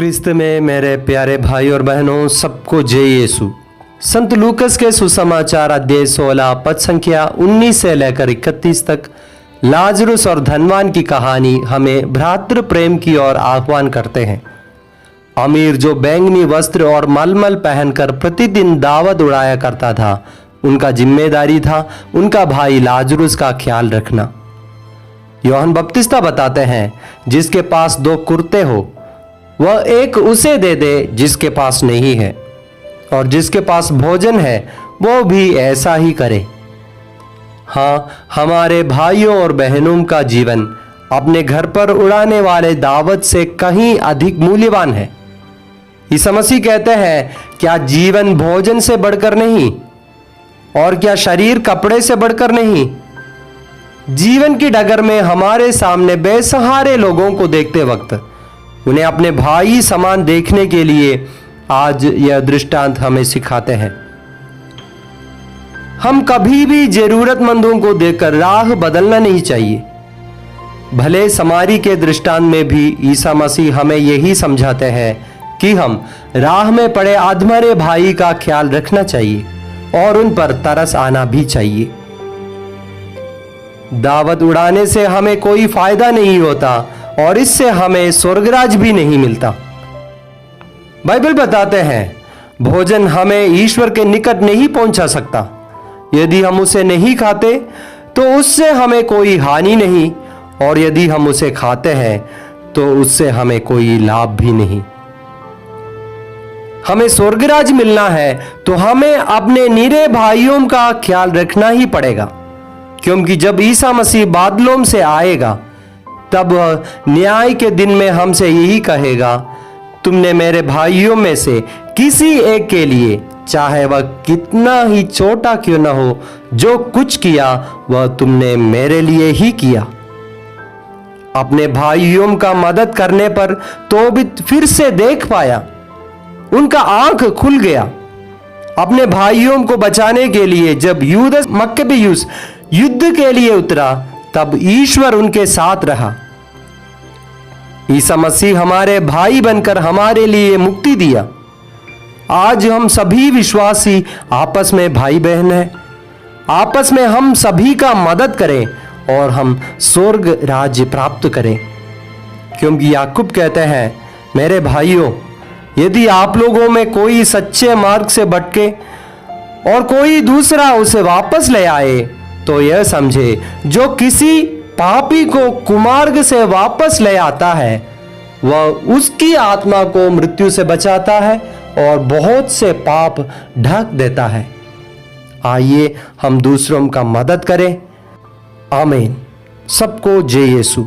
क्रिस्त में मेरे प्यारे भाई और बहनों, सबको जय यीशु। संत लूकस के सुसमाचार अध्याय 16 पद संख्या 19 से लेकर 31 तक लाजरुस और धनवान की कहानी हमें भ्रातृ प्रेम की ओर आह्वान करते हैं। अमीर जो बैंगनी वस्त्र और मलमल पहनकर प्रतिदिन दावत उड़ाया करता था, उनका जिम्मेदारी था उनका भाई लाजरुस का ख्याल रखना। यूहन्ना बपतिस्ता बताते हैं, जिसके पास 2 कुर्ते हो वह एक उसे दे दे जिसके पास नहीं है, और जिसके पास भोजन है वो भी ऐसा ही करे। हाँ, हमारे भाइयों और बहनों का जीवन अपने घर पर उड़ाने वाले दावत से कहीं अधिक मूल्यवान है। यीशु मसीह कहते हैं, क्या जीवन भोजन से बढ़कर नहीं, और क्या शरीर कपड़े से बढ़कर नहीं। जीवन की डगर में हमारे सामने बेसहारे लोगों को देखते वक्त उन्हें अपने भाई समान देखने के लिए आज यह दृष्टांत हमें सिखाते हैं। हम कभी भी जरूरतमंदों को देखकर राह बदलना नहीं चाहिए। भले समारी के दृष्टांत में भी ईसा मसीह हमें यही समझाते हैं कि हम राह में पड़े अधमरे भाई का ख्याल रखना चाहिए और उन पर तरस आना भी चाहिए। दावत उड़ाने से हमें कोई फायदा नहीं होता और इससे हमें स्वर्गराज भी नहीं मिलता। बाइबल बताते हैं, भोजन हमें ईश्वर के निकट नहीं पहुंचा सकता। यदि हम उसे नहीं खाते तो उससे हमें कोई हानि नहीं, और यदि हम उसे खाते हैं तो उससे हमें कोई लाभ भी नहीं। हमें स्वर्गराज मिलना है तो हमें अपने निरे भाइयों का ख्याल रखना ही पड़ेगा, क्योंकि जब ईसा मसीह बादलों से आएगा तब वह न्याय के दिन में हमसे यही कहेगा, तुमने मेरे भाइयों में से किसी एक के लिए, चाहे वह कितना ही छोटा क्यों न हो, जो कुछ किया वह तुमने मेरे लिए ही किया। अपने भाइयों का मदद करने पर तोबित फिर से देख पाया, उनका आंख खुल गया। अपने भाइयों को बचाने के लिए जब यूदस मक्केबीयुस युद्ध के लिए उतरा, तब ईश्वर उनके साथ रहा। ईसा मसीह हमारे भाई बनकर हमारे लिए मुक्ति दिया। आज हम सभी विश्वासी आपस में भाई बहन हैं। आपस में हम सभी का मदद करें और हम स्वर्ग राज्य प्राप्त करें, क्योंकि याकूब कहते हैं, मेरे भाइयों, यदि आप लोगों में कोई सच्चे मार्ग से भटके और कोई दूसरा उसे वापस ले आए, तो यह समझे, जो किसी पापी को कुमार्ग से वापस ले आता है वह उसकी आत्मा को मृत्यु से बचाता है और बहुत से पाप ढक देता है। आइए हम दूसरों का मदद करें। आमीन। सबको जय यीशु।